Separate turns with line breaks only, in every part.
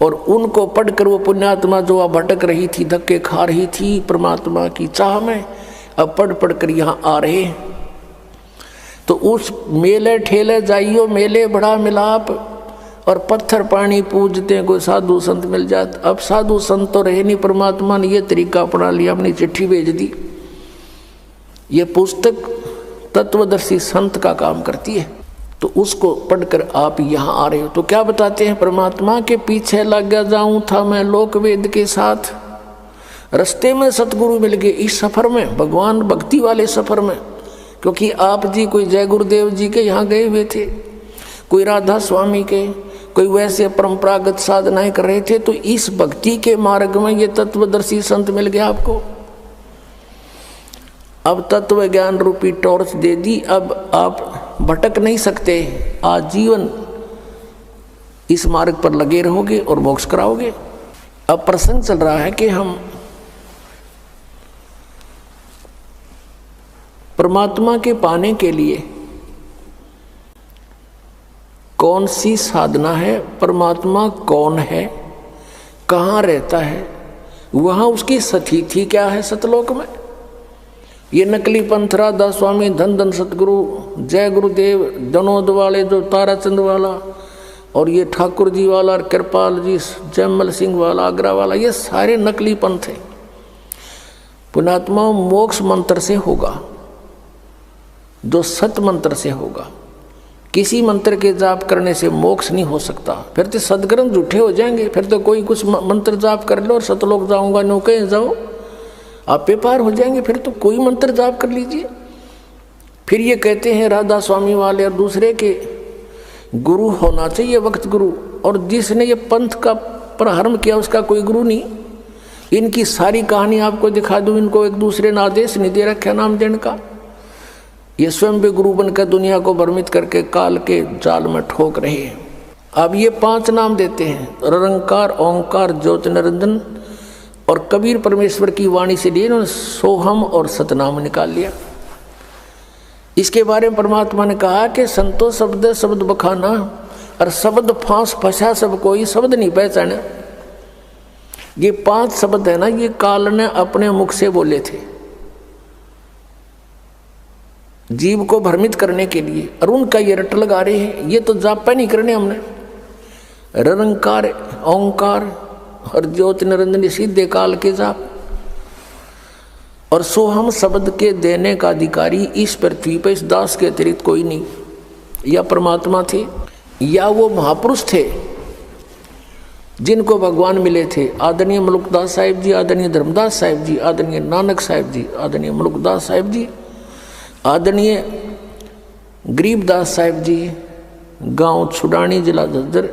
और उनको पढ़कर वो पुण्यात्मा जो भटक रही थी, धक्के खा रही थी परमात्मा की चाह में, अब पढ़ पढ़ कर यहाँ आ रहे हैं। तो उस मेले ठेले जाइयो, मेले बड़ा मिलाप, और पत्थर पानी पूजते हैं, कोई साधु संत मिल जाते। अब साधु संत तो रहे नहीं, परमात्मा ने ये तरीका अपना लिया, अपनी चिट्ठी भेज दी। ये पुस्तक तत्वदर्शी संत का काम करती है। तो उसको पढ़कर आप यहाँ आ रहे हो। तो क्या बताते हैं, परमात्मा के पीछे लग गया जाऊं था मैं लोक वेद के साथ, रास्ते में सतगुरु मिल गए इस सफर में, भगवान भक्ति वाले सफर में। क्योंकि आप जी कोई जय गुरुदेव जी के यहाँ गए हुए थे, कोई राधा स्वामी के, कोई वैसे परंपरागत साधनाएं कर रहे थे। तो इस भक्ति के मार्ग में ये तत्वदर्शी संत मिल गया आपको। अब तत्व ज्ञान रूपी टॉर्च दे दी, अब आप भटक नहीं सकते, आजीवन इस मार्ग पर लगे रहोगे और मोक्ष कराओगे। अब प्रसंग चल रहा है कि हम परमात्मा के पाने के लिए कौन सी साधना है, परमात्मा कौन है, कहाँ रहता है, वहाँ उसकी स्थिति क्या है सतलोक में। ये नकली पंथ राधा स्वामी, धन धन सतगुरु, जय गुरुदेव, जनोद वाले जो ताराचंद वाला, और ये ठाकुर जी वाला, और कृपाल जी, जयमल सिंह वाला, आगरा वाला, ये सारे नकली पंथ हैं। पुण्यात्मा मोक्ष मंत्र से होगा, जो सत मंत्र से होगा। किसी मंत्र के जाप करने से मोक्ष नहीं हो सकता, फिर तो सदग्रंथ झूठे हो जाएंगे। फिर तो कोई कुछ मंत्र जाप कर लो और सतलोक जाऊंगा, नो कहीं जाओ, आप बेपार हो जाएंगे। फिर तो कोई मंत्र जाप कर लीजिए। फिर ये कहते हैं राधा स्वामी वाले और दूसरे के गुरु होना चाहिए, वक्त गुरु, और जिसने ये पंथ का प्रारंभ किया उसका कोई गुरु नहीं। इनकी सारी कहानी आपको दिखा दूं, इनको एक दूसरे ने आदेश नहीं दे रखा नाम देने का। ये स्वयं भी गुरु बनकर दुनिया को भ्रमित करके काल के जाल में ठोक रहे हैं। अब ये 5 नाम देते हैं, निरंकार, ओंकार, ज्योति निरंजन, और कबीर परमेश्वर की वाणी से लिए इन्होंने सोहम और सतनाम निकाल लिया। इसके बारे में परमात्मा ने कहा कि संतो शब्द शब्द बखाना, और शब्द फांस फंसा सब कोई शब्द नहीं पहचाने। ये 5 शब्द है ना, ये काल ने अपने मुख से बोले थे जीव को भ्रमित करने के लिए, और उनका ये रट लगा रहे हैं। ये तो जाप नहीं करने हमने। निरंकार, ओंकार और ज्योति निरंजन सीधे काल के जाप, और सोहम शब्द के देने का अधिकारी इस पृथ्वी पर इस दास के अतिरिक्त कोई नहीं। या परमात्मा थे, या वो महापुरुष थे जिनको भगवान मिले थे। आदरणीय मलुकदास साहिब जी, आदरणीय धर्मदास साहिब जी, आदरणीय नानक साहिब जी, आदरणीय मलुकदास साहिब जी, आदरणीय गरीबदास साहिब जी, गांव छुडानी, जिला झज्जर,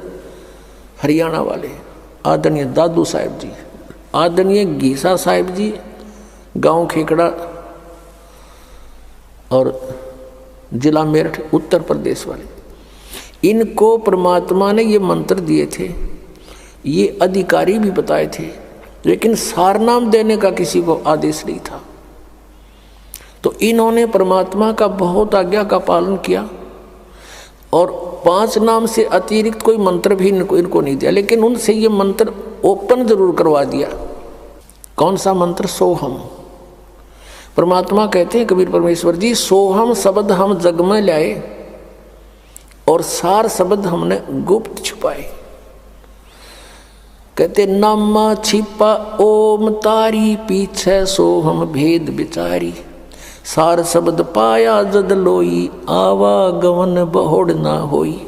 हरियाणा वाले, आदरणीय दादू साहिब जी, आदरणीय गीसा साहिब जी, गांव खेकड़ा और जिला मेरठ, उत्तर प्रदेश वाले। इनको परमात्मा ने ये मंत्र दिए थे, ये अधिकारी भी बताए थे, लेकिन सारनाम देने का किसी को आदेश नहीं था। तो इन्होंने परमात्मा का बहुत आज्ञा का पालन किया, और 5 नाम से अतिरिक्त कोई मंत्र भी इनको नहीं दिया, लेकिन उनसे ये मंत्र ओपन जरूर करवा दिया। कौन सा मंत्र? सोहम। परमात्मा कहते हैं कबीर परमेश्वर जी, सोहम शब्द हम जग में लाए और सार शब्द हमने गुप्त छुपाए। कहते नामा छिपा ओम तारी, पीछे सोहम भेद बिचारी, सार शब्द पाया जद लोई, आवागमन बहुड़ ना होई।